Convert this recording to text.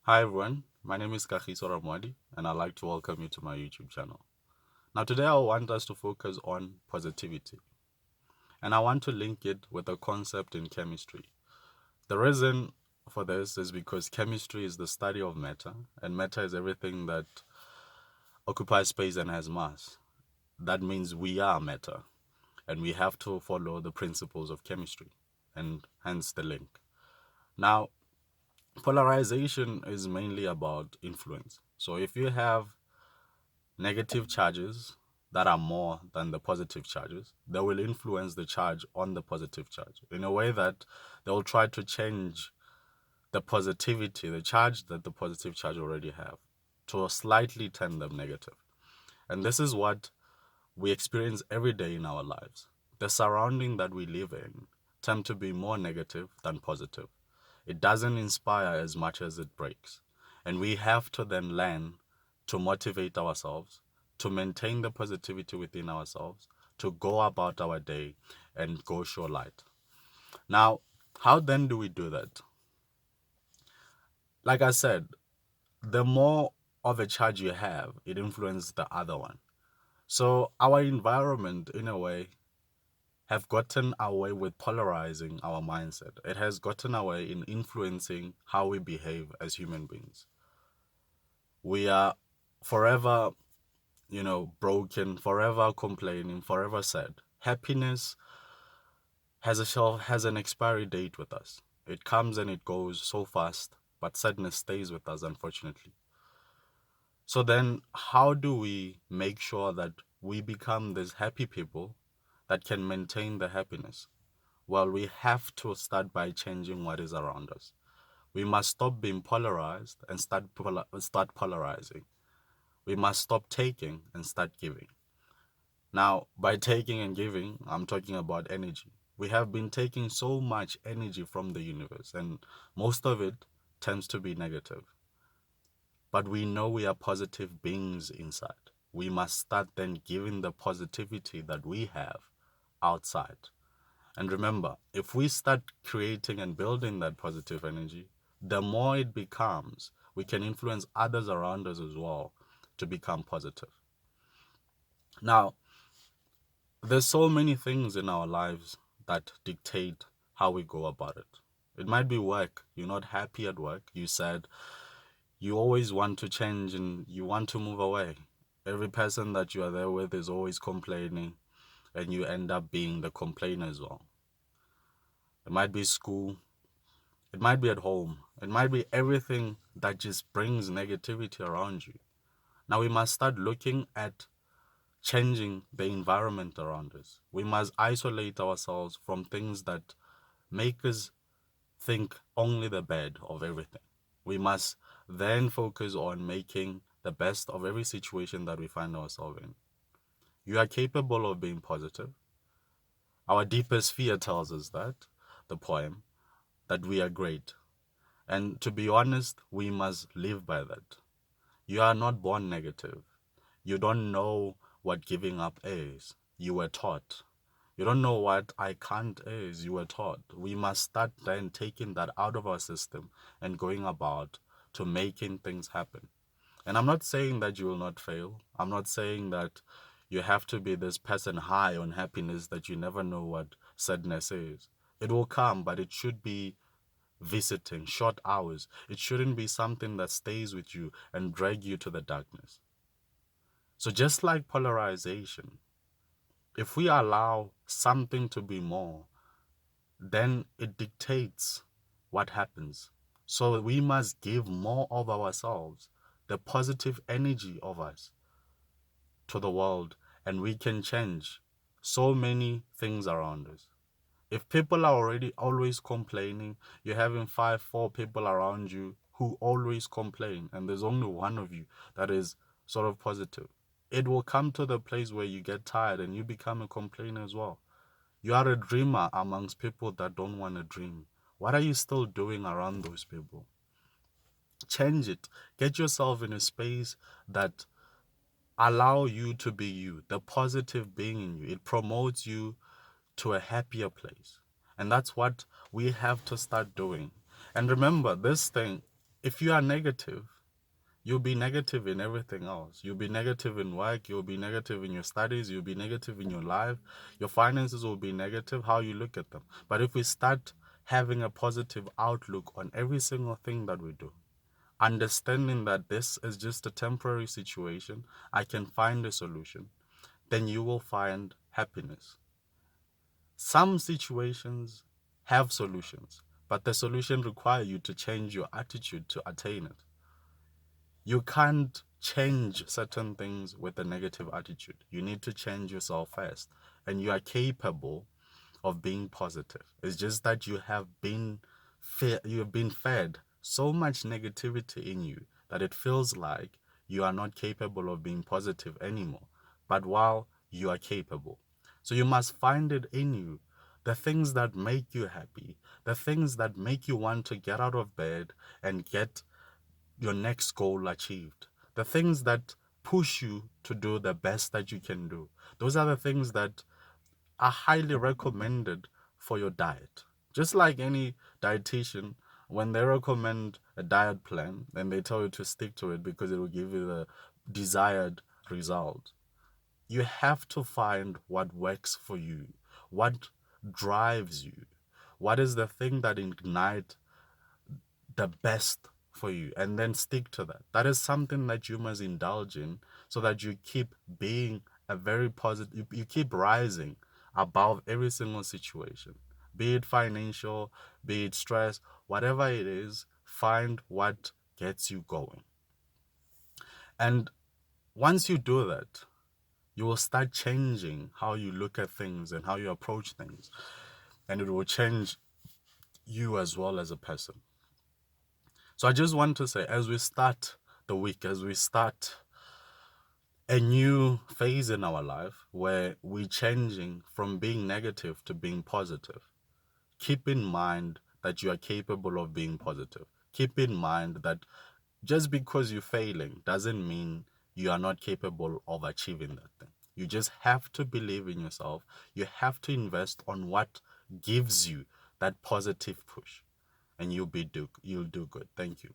Hi everyone, my name is Sophia Rampedi and I'd like to welcome you to my YouTube channel. Now today I want us to focus on positivity and I want to link it with a concept in chemistry. The reason for this is because chemistry is the study of matter and matter is everything that occupies space and has mass. That means we are matter and we have to follow the principles of chemistry and hence the link. Now, polarization is mainly about influence. So if you have negative charges that are more than the positive charges, they will influence the charge on the positive charge in a way that they will try to change the positivity, the charge that the positive charge already have, to slightly turn them negative. And this is what we experience every day in our lives. The surrounding that we live in tend to be more negative than positive. It doesn't inspire as much as it breaks. And we have to then learn to motivate ourselves, to maintain the positivity within ourselves, to go about our day and go show light. Now, how then do we do that? Like I said, the more of a charge you have, it influences the other one. So our environment, in a way, have gotten away with polarizing our mindset. It has gotten away in influencing how we behave as human beings. We are forever, broken, forever complaining, forever sad. Happiness has an expiry date with us. It comes and it goes so fast, but sadness stays with us, unfortunately. So then, how do we make sure that we become these happy people that can maintain the happiness? Well, we have to start by changing what is around us. We must stop being polarized and start polarizing. We must stop taking and start giving. Now, by taking and giving, I'm talking about energy. We have been taking so much energy from the universe, and most of it tends to be negative. But we know we are positive beings inside. We must start then giving the positivity that we have outside. And remember, if we start creating and building that positive energy, the more it becomes, we can influence others around us as well to become positive. Now, there's so many things in our lives that dictate how we go about it. It might be work. You're not happy at work. You said you always want to change and you want to move away. Every person that you are there with is always complaining, and you end up being the complainer as well. It might be school. It might be at home. It might be everything that just brings negativity around you. Now we must start looking at changing the environment around us. We must isolate ourselves from things that make us think only the bad of everything. We must then focus on making the best of every situation that we find ourselves in. You are capable of being positive. Our deepest fear tells us that, the poem, that we are great. And to be honest, we must live by that. You are not born negative. You don't know what giving up is. You were taught. You don't know what I can't is. You were taught. We must start then taking that out of our system and going about to making things happen. And I'm not saying that you will not fail. I'm not saying that you have to be this person high on happiness that you never know what sadness is. It will come, but it should be visiting, short hours. It shouldn't be something that stays with you and drag you to the darkness. So just like polarization, if we allow something to be more, then it dictates what happens. So we must give more of ourselves, the positive energy of us, to the world, and we can change so many things around us. If people are already always complaining, you're having five, four people around you who always complain, and there's only one of you that is sort of positive. It will come to the place where you get tired and you become a complainer as well. You are a dreamer amongst people that don't want to dream. What are you still doing around those people? Change it. Get yourself in a space that allow you to be you, the positive being in you. It promotes you to a happier place. And that's what we have to start doing. And remember, this thing If you are negative, you'll be negative in everything else. You'll be negative in work. You'll be negative in your studies. You'll be negative in your life. Your finances will be negative, how you look at them. But if we start having a positive outlook on every single thing that we do, understanding that this is just a temporary situation, I can find a solution, then you will find happiness. Some situations have solutions, but the solution requires you to change your attitude to attain it. You can't change certain things with a negative attitude. You need to change yourself first, and you are capable of being positive. It's just that you have been fed so much negativity in you that it feels like you are not capable of being positive anymore. But while you are capable, so you must find it in you. The things that make you happy, the things that make you want to get out of bed and get your next goal achieved, the things that push you to do the best that you can do. Those are the things that are highly recommended for your diet. Just like any dietitian, when they recommend a diet plan, and they tell you to stick to it because it will give you the desired result, you have to find what works for you, what drives you, what is the thing that ignites the best for you, and then stick to that. That is something that you must indulge in so that you keep being a very positive, you keep rising above every single situation, be it financial, be it stress, whatever it is, find what gets you going. And once you do that, you will start changing how you look at things and how you approach things, and it will change you as well as a person. So I just want to say, as we start the week, as we start a new phase in our life where we're changing from being negative to being positive, keep in mind that you are capable of being positive. Keep in mind that just because you're failing doesn't mean you are not capable of achieving that thing. You just have to believe in yourself. You have to invest on what gives you that positive push, and you'll do good. Thank you.